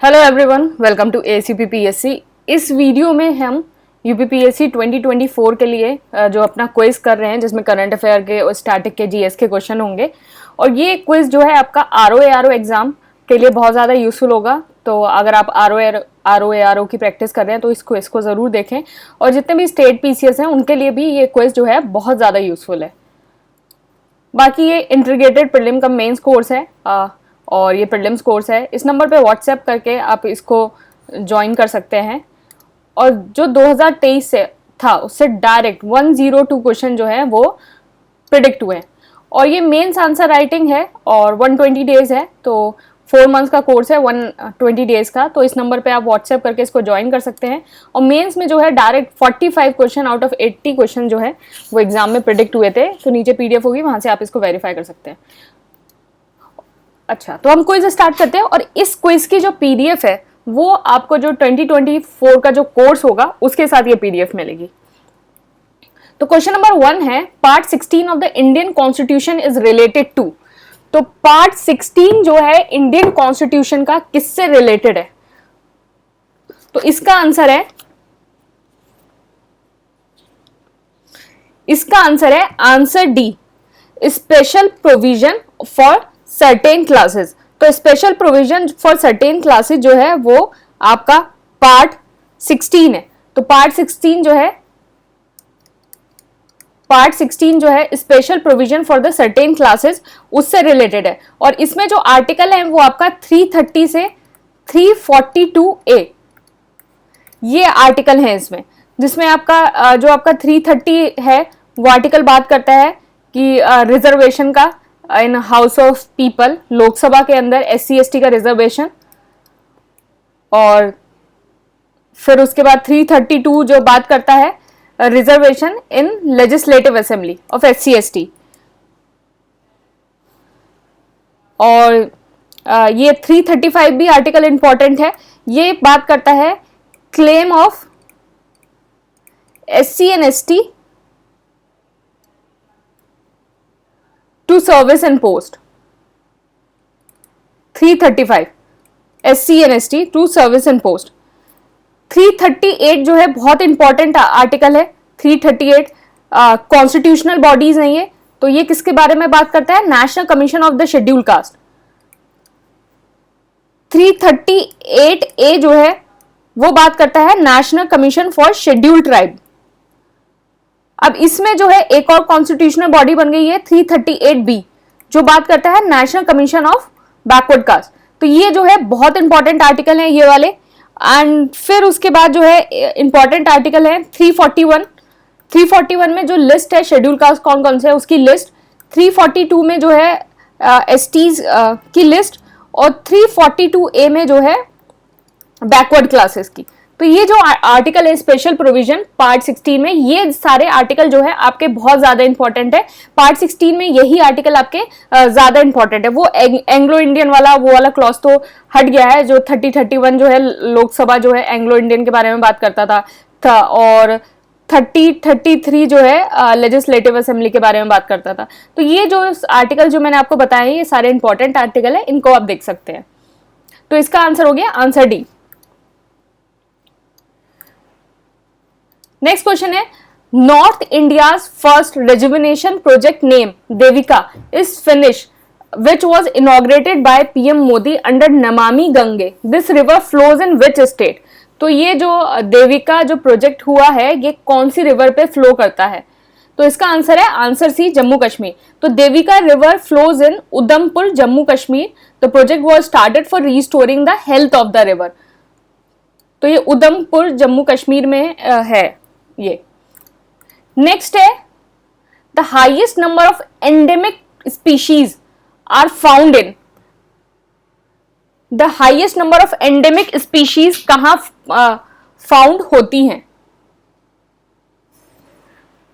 Hello everyone, welcome to ACPPSC। इस video में हम UPPSC 2024 के लिए जो अपना क्विज कर रहे हैं, जिसमें करंट अफेयर के और स्टैटिक के जीएस के क्वेश्चन होंगे। और ये क्विज जो है आपका RO एग्जाम के लिए बहुत ज़्यादा यूजफुल होगा। तो अगर आप RO की प्रैक्टिस कर रहे हैं तो इस क्विज को ज़रूर देखें। और जितने भी स्टेट PCS हैं उनके लिए भी ये क्विज जो है बहुत ज़्यादा यूजफुल है। बाकी ये इंटीग्रेटेड प्रीलिम का मेंस कोर्स है और ये प्रीलिम्स कोर्स है। इस नंबर पे व्हाट्सएप करके आप इसको ज्वाइन कर सकते हैं। और जो 2023 से था उससे डायरेक्ट 102 क्वेश्चन जो है वो प्रिडिक्ट हुए हैं। और ये मेंस आंसर राइटिंग है और 120 डेज है, तो 4 मंथ्स का कोर्स है 120 डेज का। तो इस नंबर पे आप व्हाट्सएप करके इसको ज्वाइन कर सकते हैं। और मेंस में जो है direct 45 question out of 80 question जो है वो एग्जाम में प्रिडिक्ट हुए थे। तो नीचे PDF होगी, वहां से आप इसको वेरीफाई कर सकते हैं। अच्छा, तो हम क्विज स्टार्ट करते हैं। और इस क्विज की जो PDF है वो आपको जो 2024 का जो कोर्स होगा उसके साथ ये PDF मिलेगी। तो क्वेश्चन नंबर 1 है, part 16 of the Indian constitution is related to. तो पार्ट 16 जो है इंडियन कॉन्स्टिट्यूशन का किससे रिलेटेड है? तो इसका आंसर है answer D, special provision for certain classes. तो special provision for certain classes जो है वो आपका पार्ट 16 है। तो पार्ट 16 जो है special provision for the certain classes, उससे रिलेटेड है। और इसमें जो आर्टिकल है वो आपका 330 से 342A ये आर्टिकल है इसमें, जिसमें आपका जो आपका 330 है वो आर्टिकल बात करता है कि रिजर्वेशन का in house of people, Lok Sabha के अंदर SC/ST का रिजर्वेशन। और फिर उसके बाद 332 जो बात करता है reservation in legislative assembly of SC/ST। और ये 335 भी आर्टिकल इंपॉर्टेंट है। ये बात करता है claim of SC and ST to service and post. 335 SC and ST to service and post. 338 जो है बहुत इंपॉर्टेंट आर्टिकल है। 338 कॉन्स्टिट्यूशनल बॉडीज नहीं है, तो ये किसके बारे में बात करता है? National commission of the schedule caste. 338A जो है वो बात करता है national commission for schedule tribe. अब इसमें जो है एक और कॉन्स्टिट्यूशनल बॉडी बन गई है 338B, जो बात करता है national commission of backward caste. तो ये जो है बहुत इंपॉर्टेंट आर्टिकल है ये वाले। एंड फिर उसके बाद जो है इंपॉर्टेंट आर्टिकल है 341। 341 में जो लिस्ट है शेड्यूल कास्ट कौन कौन से है उसकी लिस्ट। 342 में जो है STs की लिस्ट। और 342A में जो है बैकवर्ड क्लासेस की। तो ये जो आर्टिकल है स्पेशल प्रोविजन पार्ट 16 में, ये सारे आर्टिकल जो है आपके बहुत ज्यादा इंपॉर्टेंट है। पार्ट 16 में यही आर्टिकल आपके ज्यादा इंपॉर्टेंट है। वो एंग्लो इंडियन वाला वो वाला क्लॉज तो हट गया है। जो 3031 जो है लोकसभा जो है एंग्लो इंडियन के बारे में बात करता था और 3033 जो है लेजिस्लेटिव असेंबली के बारे में बात करता था। तो ये जो आर्टिकल जो मैंने आपको बताया ये सारे इंपॉर्टेंट आर्टिकल है, इनको आप देख सकते हैं। तो इसका आंसर हो गया आंसर डी। नेक्स्ट क्वेश्चन है, north India's first rejuvenation project name Devika is finish which was inaugurated by PM Modi under Namami Gange. This river flows in which state. तो ये जो देविका जो प्रोजेक्ट हुआ है ये कौन सी रिवर पे फ्लो करता है? तो इसका आंसर है आंसर सी, जम्मू कश्मीर। तो Devika river flows in Udhampur, Jammu Kashmir. The project was started for restoring the health of the river. तो ये उधमपुर जम्मू कश्मीर में है ये। नेक्स्ट है, the highest number of endemic species are found in. The highest number of endemic species कहां found होती हैं?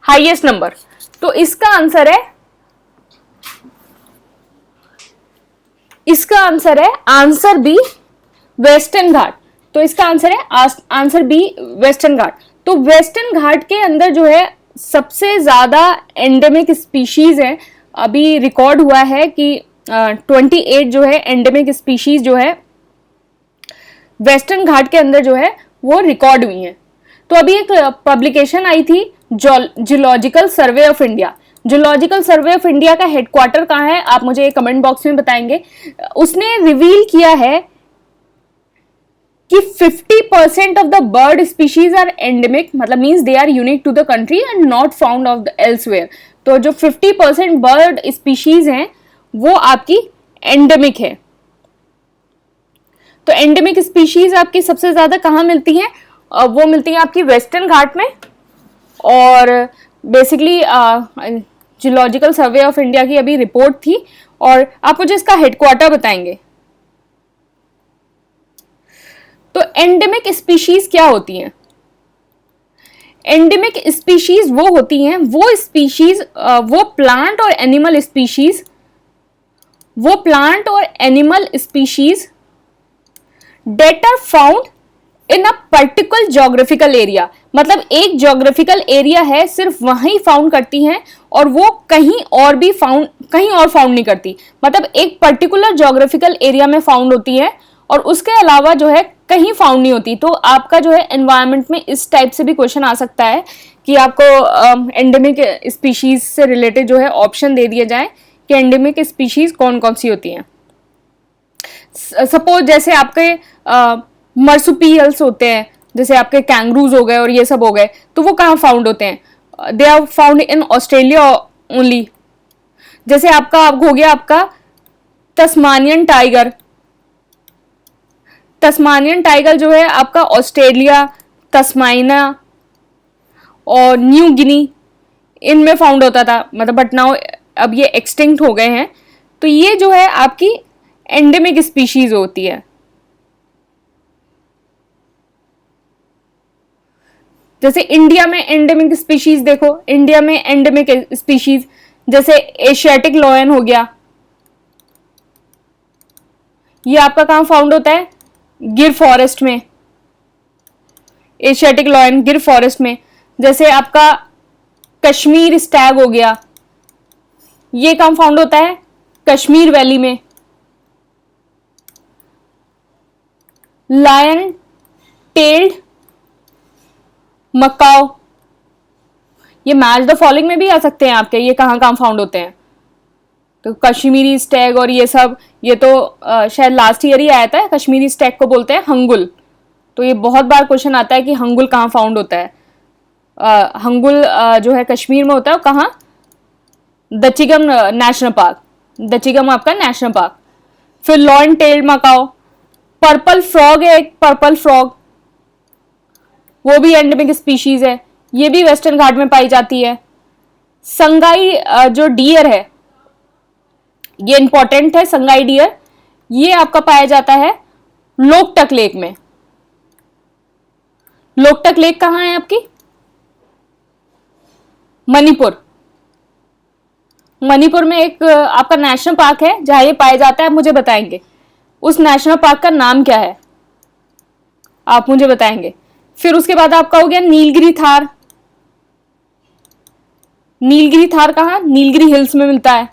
Highest number. तो इसका आंसर है आंसर बी, वेस्टर्न घाट। तो इसका आंसर है आंसर बी, वेस्टर्न घाट। तो वेस्टर्न घाट के अंदर जो है सबसे ज्यादा एंडेमिक स्पीशीज है। अभी रिकॉर्ड हुआ है कि 28 जो है एंडेमिक स्पीशीज जो है वेस्टर्न घाट के अंदर जो है वो रिकॉर्ड हुई हैं। तो अभी एक पब्लिकेशन आई थी zoological survey of India. Zoological survey of India का हेडक्वार्टर कहाँ है, आप मुझे कमेंट बॉक्स में बताएंगे। उसने रिवील किया है कि 50% of the bird species are endemic, मतलब means they are unique to the country and not found of elsewhere. तो जो 50% बर्ड स्पीशीज हैं वो आपकी एंडेमिक है। तो एंडेमिक स्पीशीज आपकी सबसे ज्यादा कहाँ मिलती हैं, वो मिलती हैं आपकी वेस्टर्न घाट में। और basically zoological survey of India की अभी रिपोर्ट थी, और आप मुझे इसका हेडक्वार्टर बताएंगे। तो एंडेमिक स्पीशीज क्या होती हैं? एंडेमिक स्पीशीज वो होती हैं, वो स्पीशीज, वो प्लांट और एनिमल स्पीशीज, वो प्लांट और animal species that are found in a particular geographical area. मतलब एक ज्योग्राफिकल एरिया है, सिर्फ वहीं फाउंड करती हैं और वो कहीं और फाउंड नहीं करती। मतलब एक पर्टिकुलर ज्योग्राफिकल एरिया में फाउंड होती है और उसके अलावा जो है कहीं फाउंड नहीं होती। तो आपका जो है एनवायरनमेंट में इस टाइप से भी क्वेश्चन आ सकता है कि आपको एंडेमिक स्पीशीज से रिलेटेड जो है ऑप्शन दे दिए जाए कि एंडेमिक स्पीशीज कौन कौन सी होती हैं। सपोज जैसे आपके मर्सुपियल्स होते हैं, जैसे आपके कैंगरूज हो गए और ये सब हो गए, तो वो कहाँ फाउंड होते हैं? They are found in Australia only. जैसे आपका हो गया आपका तस्मानियन टाइगर। तस्मानियन टाइगर जो है आपका ऑस्ट्रेलिया, तस्माइना और न्यू गिनी इनमें फाउंड होता था, मतलब बट नाउ अब ये एक्सटिंक्ट हो गए हैं। तो ये जो है आपकी एंडेमिक स्पीशीज होती है। जैसे इंडिया में एंडेमिक स्पीशीज देखो, इंडिया में एंडेमिक स्पीशीज जैसे एशियाटिक लॉयन हो गया, ये आपका कहां फाउंड होता है? गिर फॉरेस्ट में। एशियाटिक लॉयन गिर फॉरेस्ट में। जैसे आपका कश्मीर स्टैग हो गया, ये कहां फाउंड होता है? कश्मीर वैली में। लायन टेल्ड मकाओ, ये मैच द फॉलोइंग में भी आ सकते हैं आपके, ये कहां कहां फाउंड होते हैं? तो कश्मीरी स्टैग और ये सब, ये तो शायद लास्ट ईयर ही आया था। कश्मीरी स्टैग को बोलते हैं हंगुल। तो ये बहुत बार क्वेश्चन आता है कि हंगुल कहाँ फाउंड होता है। हंगुल जो है कश्मीर में होता है, कहाँ? Dachigam national park. दचिगम आपका नेशनल पार्क। फिर lion tailed macaque. Purple frog है एक, पर्पल फ्रॉग, वो भी एंडेमिक स्पीशीज है, ये भी वेस्टर्न घाट में पाई जाती है। संगाई जो डियर है, ये इंपॉर्टेंट है। संगाई डियर ये आपका पाया जाता है लोकटक लेक में। लोकटक लेक कहां है आपकी? मणिपुर। मणिपुर में एक आपका नेशनल पार्क है जहां ये पाया जाता है। आप मुझे बताएंगे उस नेशनल पार्क का नाम क्या है, आप मुझे बताएंगे। फिर उसके बाद आपका हो गया नीलगिरी थार। नीलगिरी थार कहां? नीलगिरी हिल्स में मिलता है।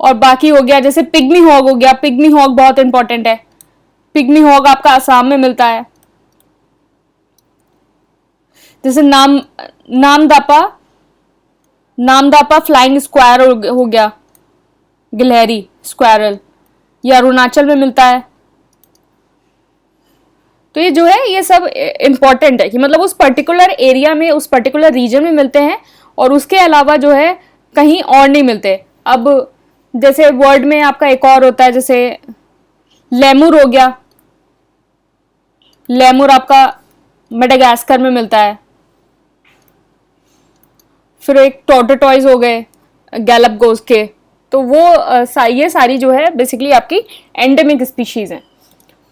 और बाकी हो गया जैसे पिग्मी हॉग हो गया। पिग्मी हॉग बहुत इंपॉर्टेंट है। पिग्मी हॉग आपका असम में मिलता है। जैसे नामदापा फ्लाइंग स्क्वायर हो गया, गिलहरी स्क्वायरल, ये अरुणाचल में मिलता है। तो ये जो है ये सब इंपॉर्टेंट है कि मतलब उस पर्टिकुलर एरिया में, उस पर्टिकुलर रीजन में मिलते हैं और उसके अलावा जो है कहीं और नहीं मिलते। अब जैसे वर्ड में आपका एक और होता है, जैसे लेमुर हो गया। लेमुर आपका मेडागास्कर में मिलता है। फिर एक टॉर्टोटॉइज हो गए गैलपगोस के। तो वो ये सारी जो है बेसिकली आपकी एंडेमिक स्पीशीज हैं।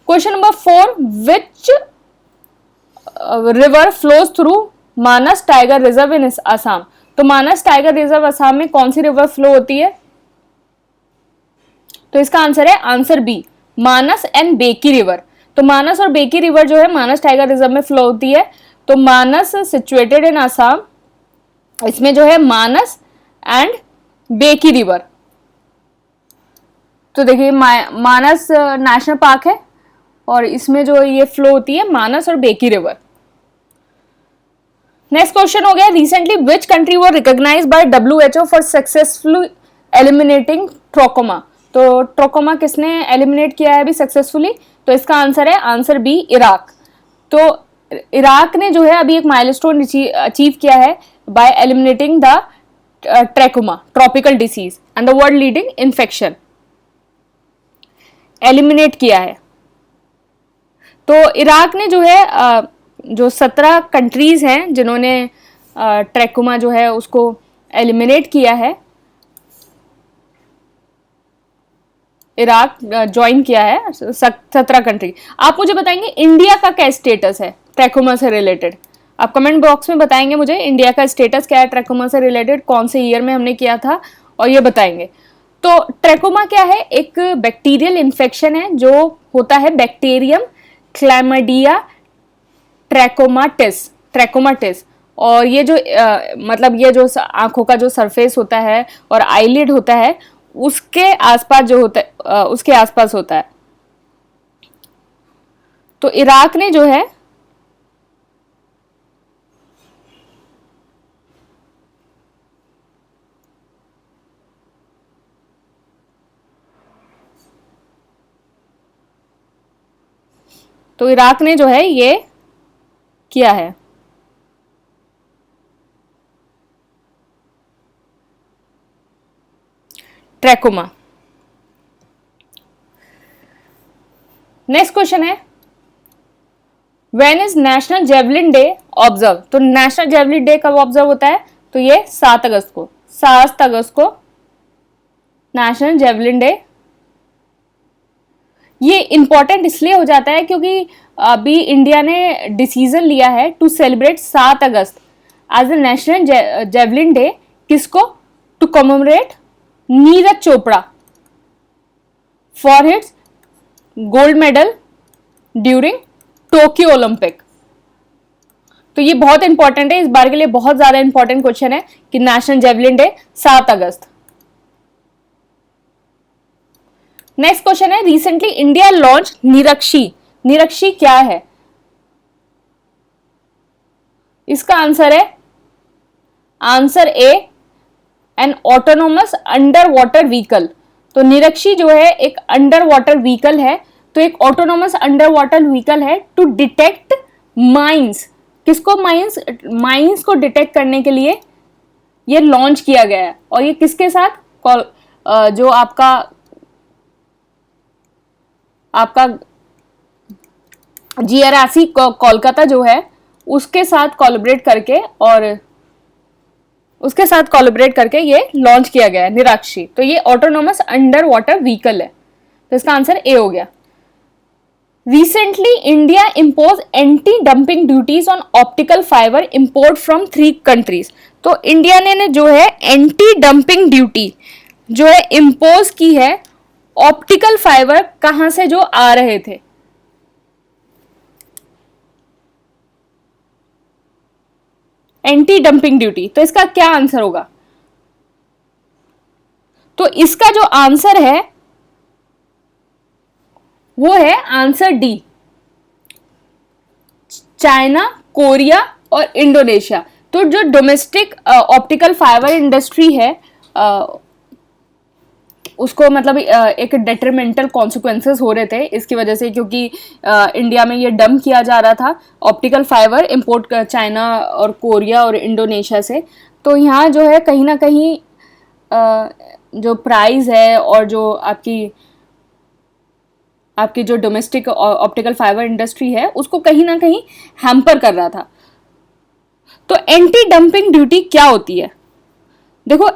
Question number 4, which river flows through Manas tiger reserve in Assam? तो मानस टाइगर रिजर्व असम में कौन सी रिवर फ्लो होती है? तो इसका आंसर है answer B, Manas and Beki river. तो मानस और बेकी रिवर जो है मानस टाइगर रिजर्व में फ्लो होती है। तो मानस सिचुएटेड इन असम, इसमें जो है मानस एंड बेकी रिवर। तो देखिए मानस नेशनल पार्क है और इसमें जो ये फ्लो होती है मानस और बेकी रिवर। नेक्स्ट क्वेश्चन हो गया, रिसेंटली विच कंट्री वो recognized by WHO for successfully eliminating trachoma. तो ट्रोकोमा किसने एलिमिनेट किया है अभी सक्सेसफुली? तो इसका आंसर है आंसर बी, इराक। तो इराक ने जो है अभी एक माइलस्टोन अचीव किया है by eliminating the trachoma tropical disease and the world leading infection, eliminate किया है। तो इराक ने जो है जो 17 कंट्रीज हैं जिन्होंने ट्रैकोमा जो है उसको एलिमिनेट किया है, इराक ज्वाइन किया है 17 कंट्री। आप मुझे बताएंगे इंडिया का क्या स्टेटस है ट्रैकोमा से रिलेटेड? आप कमेंट बॉक्स में बताएंगे मुझे इंडिया का स्टेटस क्या है ट्रैकोमा से रिलेटेड, कौन से ईयर में हमने किया था, और ये बताएंगे। तो ट्रैकोमा क्या है? एक बैक्टीरियल इन्फेक्शन है जो होता है बैक्टीरियम क्लैमिडिया ट्रैकोमाटिस। और ये जो मतलब ये जो आंखों का जो सरफेस होता है और आईलिड होता है उसके आसपास जो होता है उसके आसपास होता है। तो इराक ने जो है ये किया है। ट्रैकोमा। नेक्स्ट क्वेश्चन है, when is national javelin day observe. तो नेशनल जेवलिन डे कब ऑब्जर्व होता है? तो ये 7 अगस्त को नेशनल जेवलिन डे। ये इंपॉर्टेंट इसलिए हो जाता है क्योंकि अभी इंडिया ने डिसीजन लिया है to celebrate 7 August as a national javelin day. किसको? To commemorate Neeraj Chopra for hits gold medal during Tokyo Olympic. तो ये बहुत इंपॉर्टेंट है, इस बार के लिए बहुत ज्यादा इंपॉर्टेंट क्वेश्चन है कि नेशनल जेवलिन डे 7 अगस्त। नेक्स्ट क्वेश्चन है, रिसेंटली इंडिया लॉन्च निरक्षी। निरक्षी क्या है? इसका आंसर है answer A, N autonomous under water vehicle. तो निरक्षी जो है एक अंडर वाटर व्हीकल है, तो एक ऑटोनोमस अंडर वाटर व्हीकल है टू डिटेक्ट माइंस। किसको? माइंस को डिटेक्ट करने के लिए ये लॉन्च किया गया है। और ये किसके साथ? जो आपका जीआरआरसी कोलकाता जो है उसके साथ कोलैबोरेट करके ये लॉन्च किया गया है निराक्षी। तो ये ऑटोनोमस अंडर वाटर व्हीकल है, तो इसका आंसर ए हो गया। Recently India impose anti dumping duties on optical fibre import from 3 countries. तो इंडिया ने जो है एंटी डंपिंग ड्यूटी जो है इम्पोज की है ऑप्टिकल फाइबर कहां से जो आ रहे थे। एंटी डंपिंग ड्यूटी, तो इसका क्या आंसर होगा? तो इसका जो आंसर है वो है आंसर डी, चाइना, कोरिया और इंडोनेशिया। तो जो डोमेस्टिक ऑप्टिकल फाइबर इंडस्ट्री है उसको मतलब एक डेट्रीमेंटल कॉन्सिक्वेंसेस हो रहे थे इसकी वजह से, क्योंकि इंडिया में ये डंप किया जा रहा था ऑप्टिकल फाइबर इंपोर्ट चाइना और कोरिया और इंडोनेशिया से। तो यहाँ जो है कहीं ना कहीं जो प्राइस है और जो आपकी जो डोमेस्टिक ऑप्टिकल फाइबर इंडस्ट्री है उसको कहीं ना कहीं हैम्पर कर रहा था। तो एंटी डंपिंग ड्यूटी क्या होती है? देखो,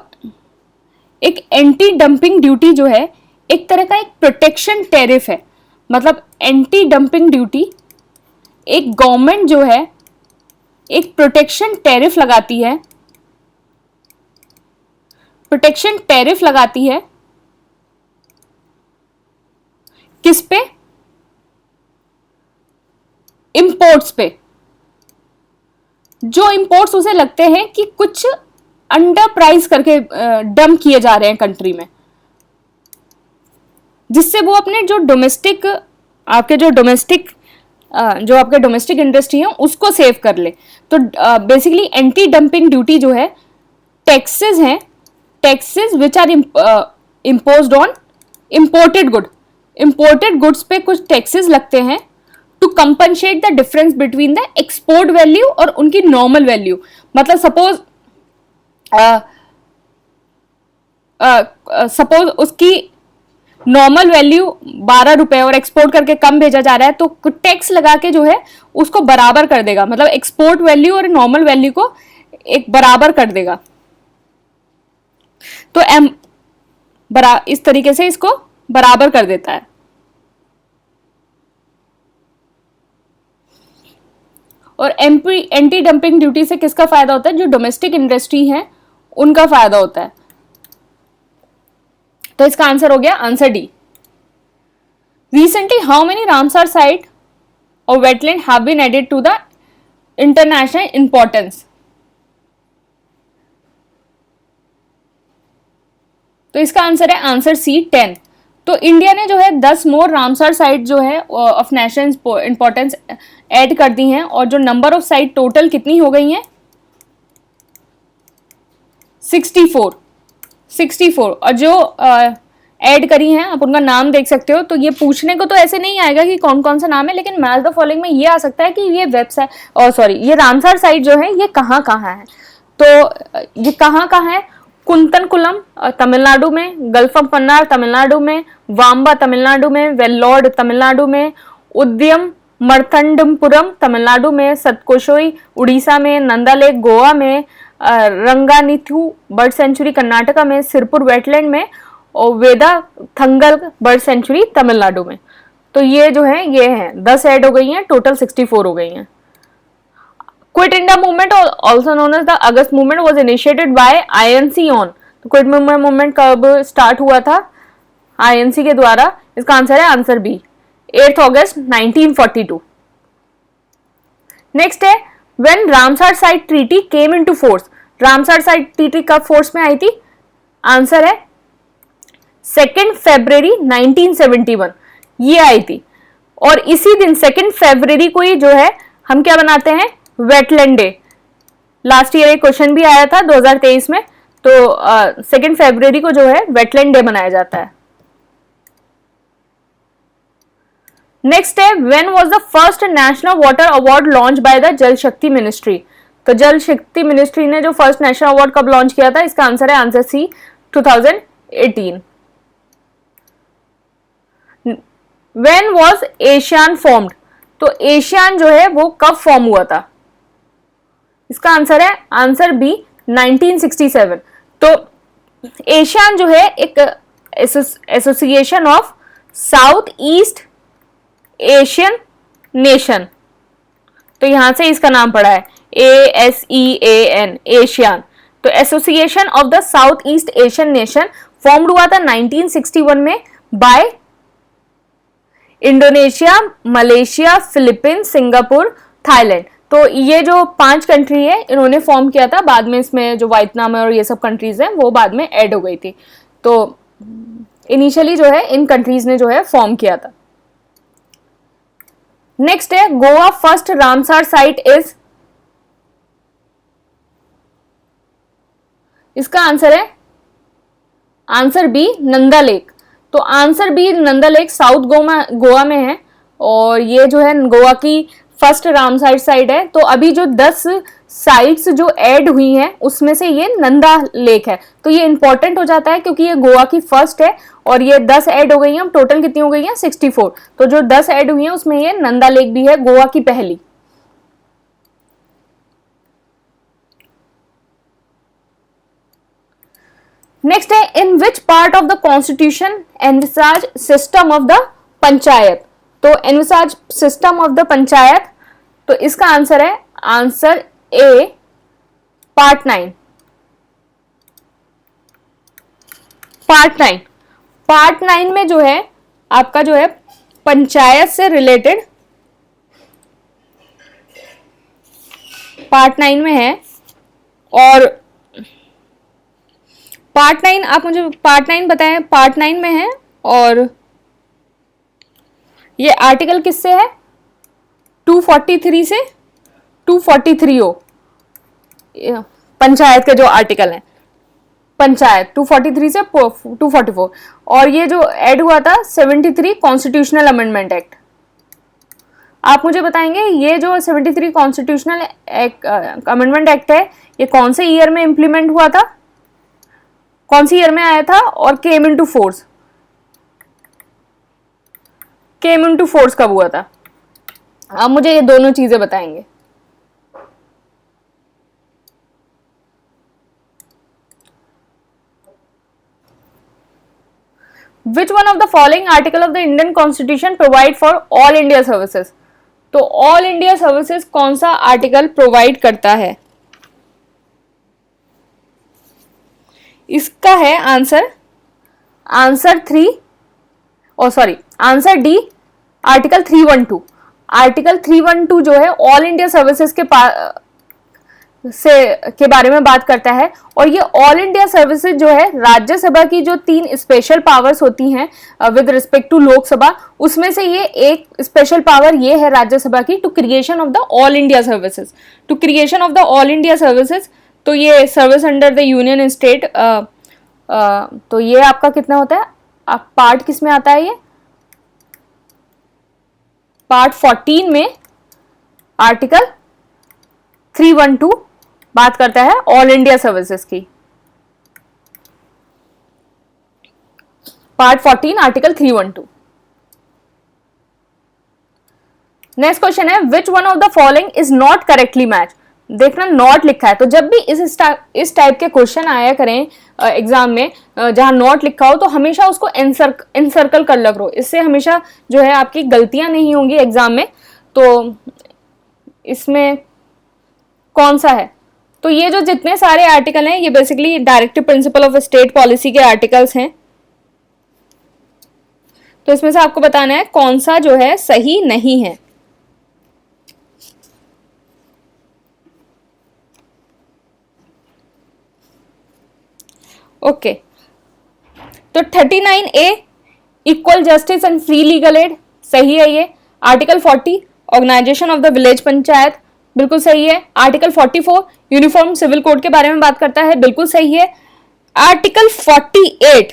एक एंटी डंपिंग ड्यूटी जो है एक तरह का एक प्रोटेक्शन टैरिफ है। मतलब एंटी डंपिंग ड्यूटी एक गवर्नमेंट जो है एक प्रोटेक्शन टैरिफ लगाती है, किस पे? इंपोर्ट्स पे। जो इंपोर्ट्स उसे लगते हैं कि कुछ अंडर प्राइस करके डंप किए जा रहे हैं कंट्री में। जिससे वो अपने जो डोमेस्टिक इंडस्ट्री है उसको सेव कर ले। तो बेसिकली एंटी डंपिंग ड्यूटी जो है टैक्सेस हैं, taxes which are imposed on imported goods पे कुछ टैक्सेस लगते हैं to compensate the difference between the export value और उनकी नॉर्मल वैल्यू। मतलब सपोज उसकी नॉर्मल वैल्यू 12 रुपए और एक्सपोर्ट करके कम भेजा जा रहा है, तो टैक्स लगा के जो है उसको बराबर कर देगा, मतलब एक्सपोर्ट वैल्यू और नॉर्मल वैल्यू को एक बराबर कर देगा। तो इस तरीके से इसको बराबर कर देता है। और एंटी डंपिंग ड्यूटी से किसका फायदा होता है? जो डोमेस्टिक इंडस्ट्री है उनका फायदा होता है। तो इसका आंसर हो गया answer D. Recently, how many Ramsar site or wetland have been added to the international importance? तो इसका आंसर है आंसर सी 10। तो इंडिया ने जो है 10 मोर रामसर साइट जो है ऑफ नेशनल इंपॉर्टेंस ऐड कर दी हैं, और जो नंबर ऑफ साइट टोटल कितनी हो गई हैं? 64। और जो ऐड करी हैं आप उनका नाम देख सकते हो। तो ये पूछने को तो ऐसे नहीं आएगा कि कौन कौन सा नाम है, लेकिन मैच द फॉलोइंग में ये आ सकता है कि ये वेबसाइट ये रामसर साइट जो है ये कहाँ कहाँ है। तो ये कहाँ कहाँ है? कुंतनकुलम तमिलनाडु में, गल्फ ऑफ मन्नार तमिलनाडु में, वाम्बा तमिलनाडु में, वेल्लोड तमिलनाडु में, उद्यम मर्थंडपुरम तमिलनाडु में, सतकोशोई उड़ीसा में, नंदा लेक गोवा में, रंगानिथु बर्ड सेंचुरी कर्नाटका में, सिरपुर वेटलैंड में, और वेदा थंगल बर्ड सेंचुरी तमिलनाडु में। तो ये जो है ये है 10 ऐड हो गई हैं, टोटल 64 हो गई हैं। Quit India movement also known as the August movement was initiated by INC on. तो क्विट इंडिया मूवमेंट कब स्टार्ट हुआ था? आईएनसी के द्वारा। इसका आंसर है आंसर बी, 8 अगस्त 1942। नेक्स्ट है when Ramsar site treaty came into force. Ramsar site treaty कब फोर्स में आई थी? आंसर है 2 फरवरी 1971 ये आई थी। और इसी दिन 2 फरवरी को ही जो है हम क्या बनाते हैं? Wetland day. लास्ट ईयर एक क्वेश्चन भी आया था 2023 में। तो 2 फरवरी को जो है वेटलैंड डे मनाया जाता है। नेक्स्ट है when was the first national water award launch by the Jal Shakti ministry. तो जल शक्ति मिनिस्ट्री ने जो फर्स्ट नेशनल अवार्ड कब लॉन्च किया था? इसका आंसर है answer C, 2018। When was ASEAN formed? तो एशियान जो है वो कब फॉर्म हुआ था? इसका आंसर है आंसर बी, 1967। तो एशियान जो है एक association of south east Asian nation, तो यहां से इसका नाम पड़ा है ASEAN, एशियान। तो association of the south east Asian nation formed हुआ था 1961 में by Indonesia, Malaysia, Philippines, Singapore, Thailand. तो ये जो 5 कंट्री है इन्होंने फॉर्म किया था। बाद में इसमें जो वियतनाम और ये सब कंट्रीज हैं वो बाद में ऐड हो गई थी। तो इनिशियली जो है इन कंट्रीज ने जो है फॉर्म किया था। नेक्स्ट है Goa first Ramsar site is. इसका आंसर है आंसर बी, नंदा लेक। तो answer B, Nanda lake south Goa में है, और ये जो है गोवा की फर्स्ट रामसर साइट है। तो अभी जो 10 साइट्स जो ऐड हुई हैं उसमें से ये नंदा लेक है। तो ये इंपॉर्टेंट हो जाता है क्योंकि ये गोवा की फर्स्ट है और ये 10 ऐड हो गई हैं। टोटल कितनी हो गई हैं? 64। तो जो 10 ऐड हुई हैं उसमें ये नंदा लेक भी है, गोवा की पहली। नेक्स्ट है in which part of the constitution envisages system of the panchayat. तो envisages system of the panchayat, तो इसका आंसर है आंसर ए, पार्ट 9। पार्ट 9 में जो है आपका जो है पंचायत से रिलेटेड पार्ट 9 में है। और पार्ट 9 आप मुझे पार्ट 9 बताएं, पार्ट 9 में है। और ये आर्टिकल किससे है? 243 से 243 हो, पंचायत के जो आर्टिकल है, पंचायत 243 से 244, और ये जो ऐड हुआ था 73 कॉन्स्टिट्यूशनल अमेंडमेंट एक्ट। आप मुझे बताएंगे ये जो 73 कॉन्स्टिट्यूशनल अमेंडमेंट एक्ट है ये कौन से ईयर में इंप्लीमेंट हुआ था, कौन सी ईयर में आया था, और केम इनटू फोर्स, केम इनटू फोर्स कब हुआ था? आप मुझे ये दोनों चीजें बताएंगे। Which one of the following article of the Indian Constitution provide for all India services? तो ऑल इंडिया सर्विसेज कौन सा आर्टिकल प्रोवाइड करता है? इसका है answer, answer answer D, article 312। Article 312 जो है ऑल इंडिया सर्विसेज के बारे में बात करता है, और ये ऑल इंडिया सर्विसेज जो है राज्यसभा की जो 3 स्पेशल पावर्स होती हैं विद रिस्पेक्ट टू लोकसभा, उसमें से ये एक स्पेशल पावर ये है राज्यसभा की, to creation of the all India services, to creation of the all India services. तो ये service under the union state, तो ये आपका कितना होता है, आप पार्ट किस में आता है? ये पार्ट 14 में आर्टिकल 312 बात करता है ऑल इंडिया सर्विसेज की। Part 14 article 312। नेक्स्ट क्वेश्चन है विच one of the following is not correctly match. देखना नॉट लिखा है, तो जब भी इस टाइप के क्वेश्चन आया करें एग्जाम में जहां नॉट लिखा हो तो हमेशा उसको इनसर्कल कर लग रो, इससे हमेशा जो है आपकी गलतियां नहीं होंगी एग्जाम में। तो इसमें कौन सा है? तो ये जो जितने सारे आर्टिकल हैं ये basically directive principle of state policy के आर्टिकल्स हैं, तो इसमें से आपको बताना है कौन सा जो है सही नहीं है। ओके तो 39A equal justice and free legal aid सही है ये। Article 40 organisation of the village panchayat बिल्कुल सही है। आर्टिकल 44 यूनिफॉर्म सिविल कोड के बारे में बात करता है, बिल्कुल सही है। आर्टिकल 48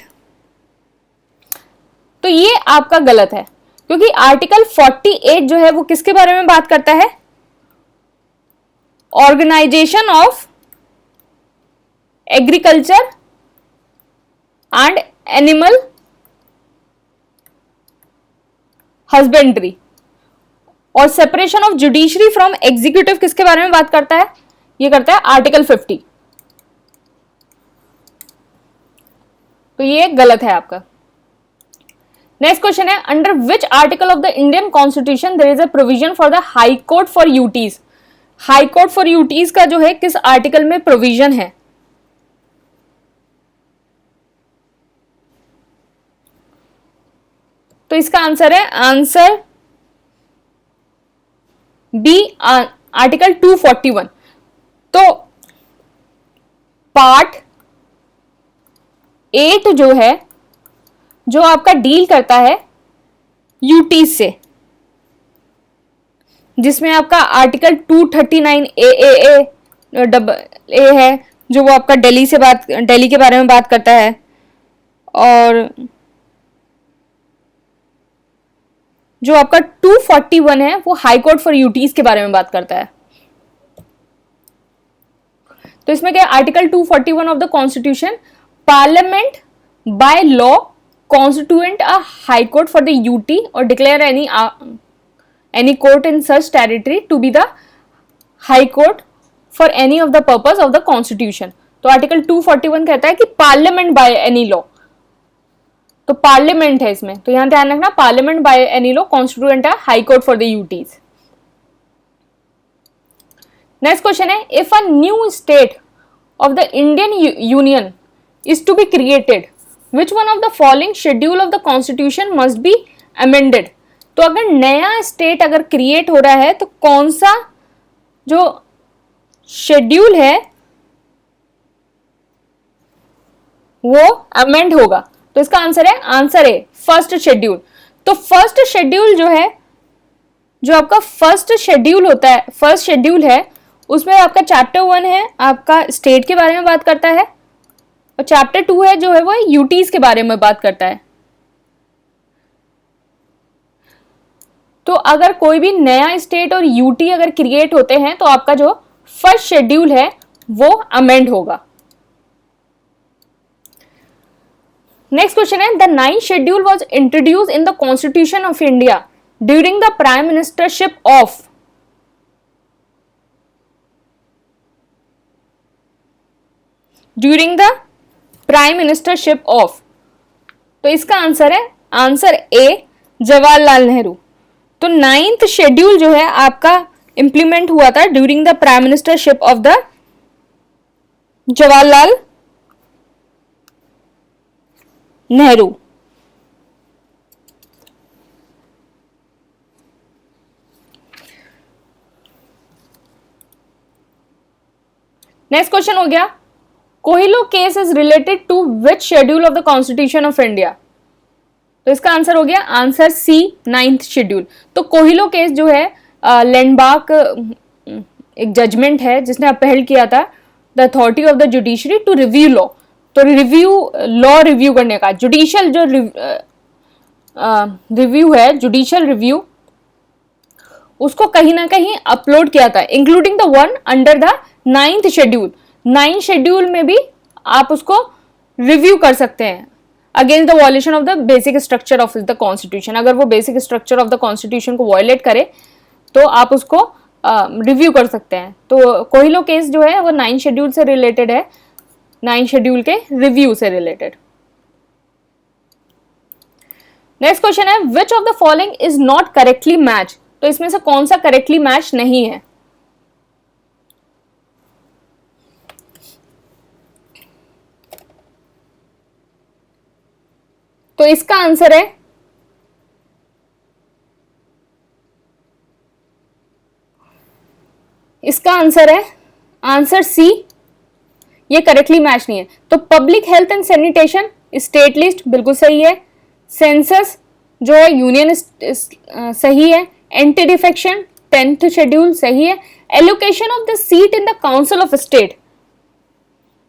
तो ये आपका गलत है, क्योंकि आर्टिकल 48 जो है वो किसके बारे में बात करता है? Organisation of agriculture and animal husbandry, और separation of judiciary from executive किसके बारे में बात करता है? ये करता है आर्टिकल 50। तो ये गलत है आपका। नेक्स्ट क्वेश्चन है under which article of the Indian constitution there is a provision for the high court for UTs. High court for UTs का जो है किस आर्टिकल में प्रोविजन है? तो इसका आंसर है आंसर बी, आर्टिकल 241। तो पार्ट 8 जो है जो आपका डील करता है यूटी से, जिसमें आपका आर्टिकल 239 ए है जो वो आपका दिल्ली के बारे में बात करता है, और जो आपका 241 है वो हाई कोर्ट फॉर यूटीज के बारे में बात करता है। तो इसमें क्या article 241 of the constitution, parliament by law constituent a high court for the UT or declare any court in such territory to be the high court for any of the purpose of the constitution. तो article 241 कहता है कि parliament by any law, तो parliament है इसमें, तो यहां ध्यान रखना parliament by any law constituent है high court for the UTs. Next question है if a new state of the Indian union is to be created which one of the following schedule of the constitution must be amended. तो अगर नया state अगर create हो रहा है तो कौन सा जो शेड्यूल है वो अमेंड होगा? तो इसका आंसर है आंसर ए, फर्स्ट शेड्यूल। तो फर्स्ट शेड्यूल जो है, जो आपका फर्स्ट शेड्यूल होता है, फर्स्ट शेड्यूल है, उसमें आपका चैप्टर 1 है, आपका स्टेट के बारे में बात करता है, और चैप्टर 2 है जो है वो यूटीज के बारे में बात करता है। तो अगर कोई भी नया स्टेट और यूटी अगर क्रिएट होते हैं तो आपका जो फर्स्ट शेड्यूल है वो अमेंड होगा। नेक्स्ट क्वेश्चन है, the 9th schedule was introduce in the constitution of India during the prime ministership of, during the prime ministership of. तो इसका आंसर है, आंसर ए, जवाहरलाल नेहरू। तो 9th शेड्यूल जो है आपका इंप्लीमेंट हुआ था during the prime ministership of the Jawaharlal Nehru. Next question हो गया, Coelho case is related to which schedule of the constitution of India. तो इसका आंसर हो गया, आंसर सी, 9th शेड्यूल। तो कोहिलो केस जो है लैंडमार्क एक जजमेंट है जिसने अपहेल्ड किया था the authority of the judiciary to review law. तो लॉ रिव्यू करने का जुडिशियल जो रिव्यू है, जुडिशियल रिव्यू, उसको कहीं ना कहीं अपलोड किया था, including the one under the 9th schedule. 9th schedule में भी आप उसको रिव्यू कर सकते हैं against the violation of the basic structure of the constitution. अगर वो basic structure of the constitution को वायलेट करे तो आप उसको रिव्यू कर सकते हैं। तो कोहिलो केस जो है वो 9th शेड्यूल से रिलेटेड है, 9th शेड्यूल के रिव्यू से रिलेटेड। नेक्स्ट क्वेश्चन है, which of the following is not correctly match. तो इसमें से कौन सा करेक्टली मैच नहीं है। तो इसका आंसर है, इसका आंसर है आंसर सी, ये करेक्टली मैच नहीं है। तो public health and sanitation state list बिल्कुल सही है, सेंसस जो है यूनियन सही है, एंटी डिफेक्शन 10th शेड्यूल सही है, allocation of the seat in the council of state,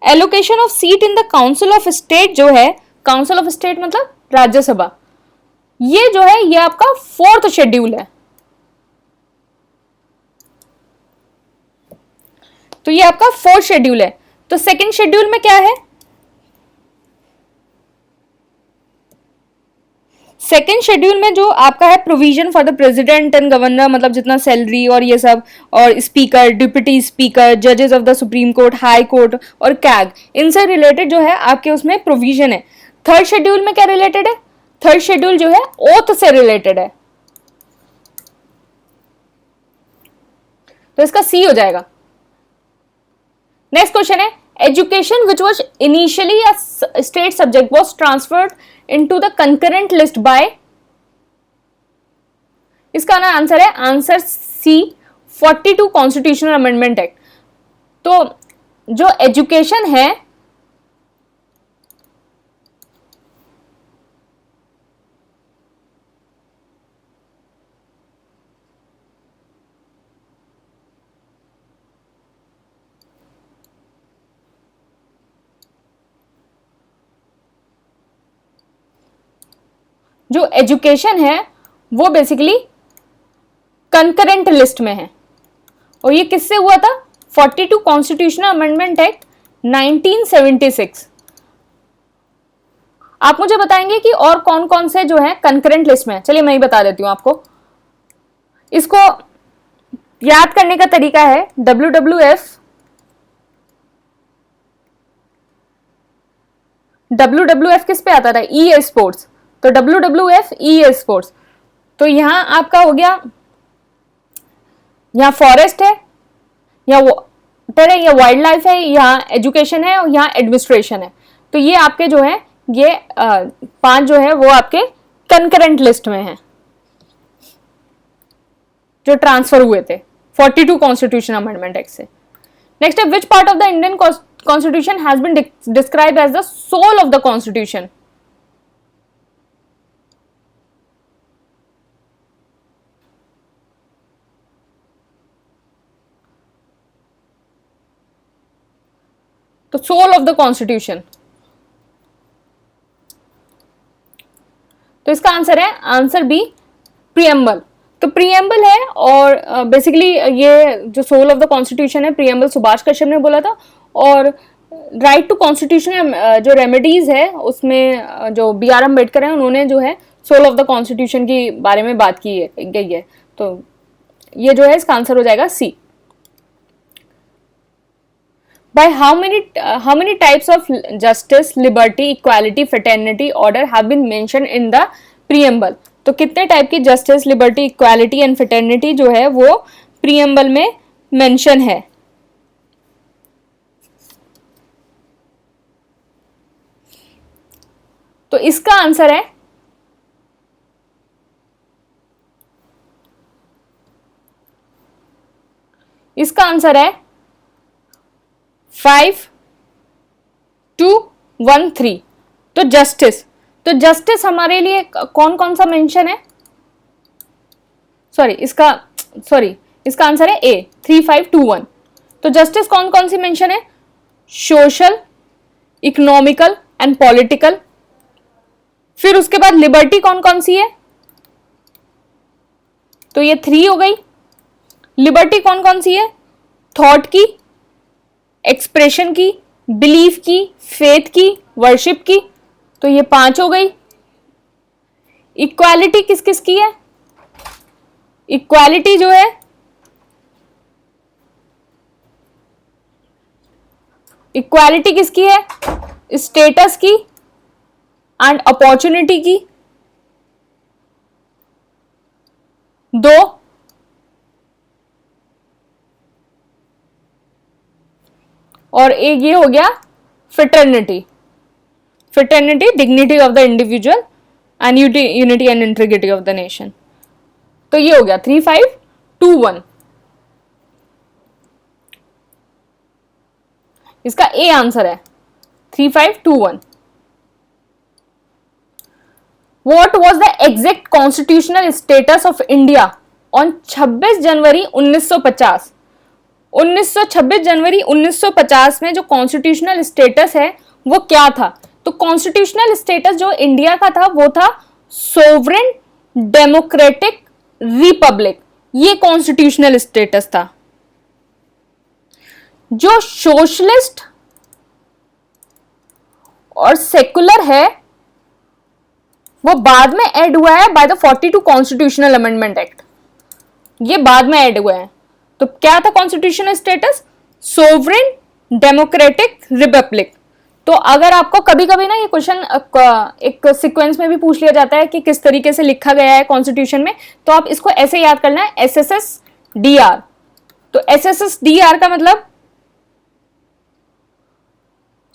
allocation of seat in the council of state जो है, काउंसिल ऑफ स्टेट मतलब राज्यसभा, ये जो है ये आपका 4th शेड्यूल है। तो ये आपका 4th शेड्यूल है। तो 2nd शेड्यूल में क्या है, 2nd शेड्यूल में जो आपका है provision for the president and governor, मतलब जितना सैलरी और ये सब, और स्पीकर, डिप्टी स्पीकर, जजेस of the supreme court, high court और कैग, इनसे रिलेटेड जो है आपके उसमें प्रोविजन है। 3rd शेड्यूल में क्या रिलेटेड है, 3rd शेड्यूल जो है ओथ से रिलेटेड है, तो इसका सी हो जाएगा। नेक्स्ट क्वेश्चन है, education which was initially a state subject was transferred into the concurrent list by, इसका ना आंसर है answer C, 42 constitutional amendment act. तो जो एजुकेशन है जो एजुकेशन है वो बेसिकली कंकरेंट लिस्ट में है, और ये किससे हुआ था, 42 कॉन्स्टिट्यूशनल अमेंडमेंट एक्ट 1976। आप मुझे बताएंगे कि और कौन कौन से जो है कंकरेंट लिस्ट में है। चलिए मैं ही बता देती हूं आपको। इसको याद करने का तरीका है WWF किस पे आता था, ई स्पोर्ट्स। तो WWF ई स्पोर्ट्स, तो यहां आपका हो गया, यहां फॉरेस्ट है, यहाँ वाटर है, या वाइल्ड लाइफ है, यहाँ एजुकेशन है और यहाँ एडमिनिस्ट्रेशन है। तो ये आपके जो है ये 5 जो है वो आपके कंकरेंट लिस्ट में है जो ट्रांसफर हुए थे 42 कॉन्स्टिट्यूशन अमेंडमेंट एक्ट से। नेक्स्ट है, which part of the Indian constitution has been described as the soul of the constitution. तो सोल ऑफ द कॉन्स्टिट्यूशन, तो इसका आंसर है आंसर बी प्रियम्बल। तो प्रियम्बल है और बेसिकली ये जो सोल ऑफ द कॉन्स्टिट्यूशन है प्रियम्बल सुभाष कश्यप ने बोला था। और राइट टू कॉन्स्टिट्यूशन जो रेमेडीज है उसमें जो बी आर अम्बेडकर है उन्होंने जो है सोल ऑफ द कॉन्स्टिट्यूशन की बारे में बात की है गई है। तो ये जो है इसका आंसर हो जाएगा सी। By how many types of justice, liberty, equality, fraternity, order have been mentioned in the preamble? तो कितने टाइप की justice, liberty, equality and fraternity जो है वो प्रीएम्बल में मेंशन है? तो इसका आंसर है इसका आंसर है 5, 2, 1, 3। तो जस्टिस हमारे लिए कौन कौन सा मेंशन है? इसका आंसर है ए 3, 5, 2, 1। तो जस्टिस कौन कौन सी मेंशन है? Social, economical and political. फिर उसके बाद लिबर्टी कौन कौन सी है? तो ये 3 हो गई। लिबर्टी कौन कौन सी है? थॉट की, एक्सप्रेशन की, बिलीफ की, फेथ की, वर्शिप की। तो ये 5 हो गई। इक्वालिटी किस किस की है? इक्वालिटी जो है इक्वालिटी किसकी है? स्टेटस की एंड अपॉर्चुनिटी की 2। और एक ये हो गया fraternity dignity of the individual and unity and integrity of the nation. तो ये हो गया 3, 5, 2, 1। इसका ए आंसर है 3, 5, 2, 1। What was the exact constitutional status of India on 26 जनवरी 1950? 26 जनवरी 1950 में जो कॉन्स्टिट्यूशनल स्टेटस है वो क्या था? तो कॉन्स्टिट्यूशनल स्टेटस जो इंडिया का था वो था सोवरेन डेमोक्रेटिक रिपब्लिक। ये कॉन्स्टिट्यूशनल स्टेटस था। जो सोशलिस्ट और सेकुलर है वो बाद में ऐड हुआ है by the 42 constitutional amendment act. ये बाद में ऐड हुआ है। तो क्या था constitutional status? Sovereign democratic Republic. तो अगर आपको कभी कभी ना ये क्वेश्चन एक सीक्वेंस में भी पूछ लिया जाता है कि किस तरीके से लिखा गया है कॉन्स्टिट्यूशन में, तो आप इसको ऐसे याद करना है SSSDR। तो SSSDR का मतलब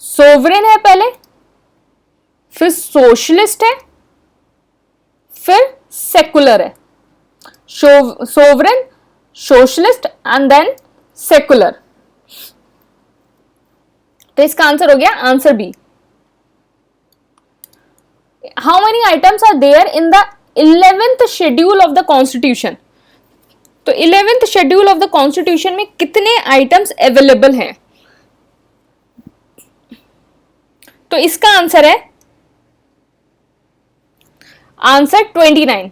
सोवरेन है पहले, फिर सोशलिस्ट है, फिर सेकुलर है। Sovereign, socialist and then secular. तो इसका आंसर हो गया answer B. How many items are there in the 11th schedule of the constitution? तो 11th schedule of the constitution में कितने आइटम्स अवेलेबल हैं? तो इसका आंसर है आंसर 29।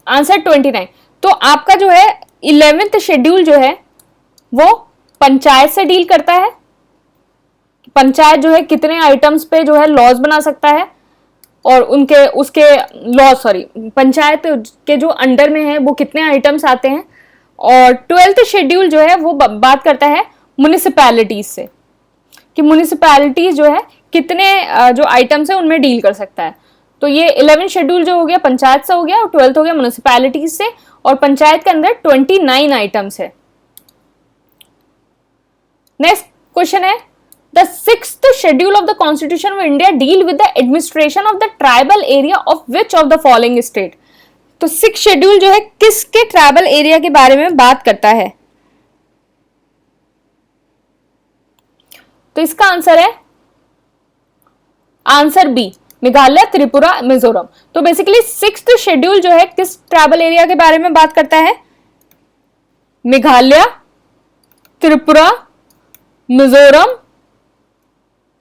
आंसर 29। तो आपका जो है 11th शेड्यूल जो है वो पंचायत से डील करता है। पंचायत जो है कितने आइटम्स पे जो है लॉज बना सकता है और पंचायत के जो अंडर में है वो कितने आइटम्स आते हैं। और 12th शेड्यूल जो है वो बात करता है म्युनिसिपैलिटीज से कि म्युनिसिपैलिटीज जो है कितने जो आइटम्स है उनमें डील कर सकता है। तो ये 11th शेड्यूल जो हो गया पंचायत से हो गया और 12th हो गया म्युनिसिपैलिटीज से। और पंचायत के अंदर 29 आइटम्स है। नेक्स्ट क्वेश्चन है the 6th schedule of the constitution of India deal with the administration of the tribal area of which of the following state? तो 6th शेड्यूल जो है किसके ट्राइबल एरिया के बारे में बात करता है? तो इसका आंसर है आंसर बी मेघालय, त्रिपुरा, मिजोरम। तो बेसिकली 6th शेड्यूल जो है किस ट्राइबल एरिया के बारे में बात करता है? मेघालय, त्रिपुरा, मिजोरम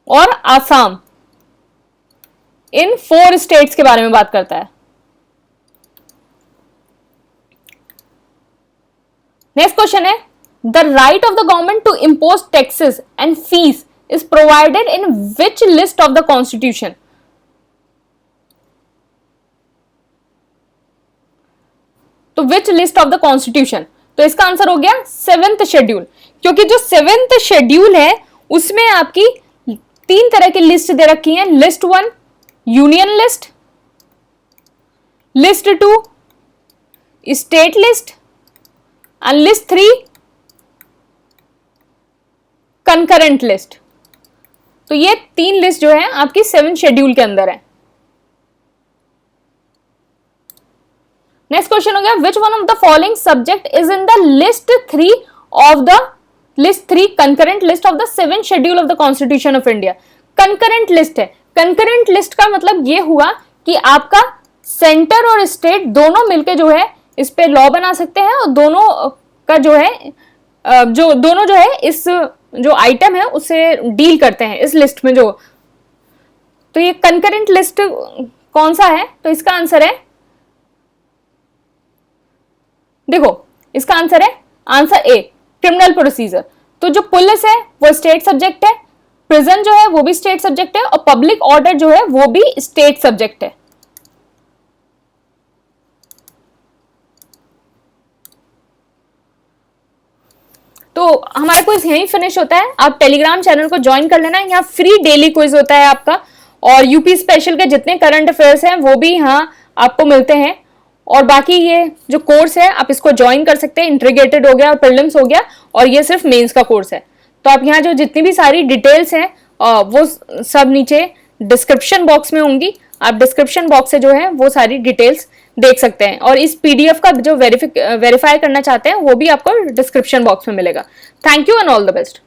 और आसाम, इन 4 स्टेट्स के बारे में बात करता है। नेक्स्ट क्वेश्चन है, the right of the government to impose taxes and fees is provided in which list of the constitution. तो which list of the constitution, तो इसका आंसर हो गया 7th शेड्यूल, क्योंकि जो 7th शेड्यूल है उसमें आपकी 3 तरह की लिस्ट दे रखी है। List 1 union list, list 2 state list and list 3 concurrent list. तो ये 3 लिस्ट जो है आपकी 7th शेड्यूल के अंदर है। नेक्स्ट क्वेश्चन हो गया, विच one of the following subject is in the list 3 of the list 3 concurrent list of the 7th schedule of the constitution of India. Concurrent list है, कंकरेंट लिस्ट का मतलब ये हुआ कि आपका सेंटर और स्टेट दोनों मिलके जो है इस पे लॉ बना सकते हैं, और दोनों का जो है दोनों जो है इस जो आइटम है उससे डील करते हैं इस लिस्ट में जो। तो ये कंकरेंट लिस्ट कौन सा है, तो इसका आंसर है, देखो इसका आंसर है आंसर ए क्रिमिनल प्रोसीजर। तो जो पुलिस है वो स्टेट सब्जेक्ट है, प्रिजन जो है वो भी स्टेट सब्जेक्ट है, और पब्लिक ऑर्डर जो है वो भी स्टेट सब्जेक्ट है। तो हमारा क्विज यहीं फिनिश होता है। आप टेलीग्राम चैनल को ज्वाइन कर लेना, यहाँ फ्री डेली क्विज होता है आपका, और यूपी स्पेशल के जितने करंट अफेयर्स हैं वो भी यहाँ आपको मिलते हैं। और बाकी ये जो कोर्स है आप इसको ज्वाइन कर सकते हैं, इंटीग्रेटेड हो गया और प्रीलिम्स हो गया, और ये सिर्फ मेंस का कोर्स है। तो आप यहाँ जो जितनी भी सारी डिटेल्स हैं वो सब नीचे डिस्क्रिप्शन बॉक्स में होंगी, आप डिस्क्रिप्शन बॉक्स से जो है वो सारी डिटेल्स देख सकते हैं, और इस पीडीएफ का जो वेरीफाई करना चाहते हैं वो भी आपको डिस्क्रिप्शन बॉक्स में मिलेगा। Thank you and all the best.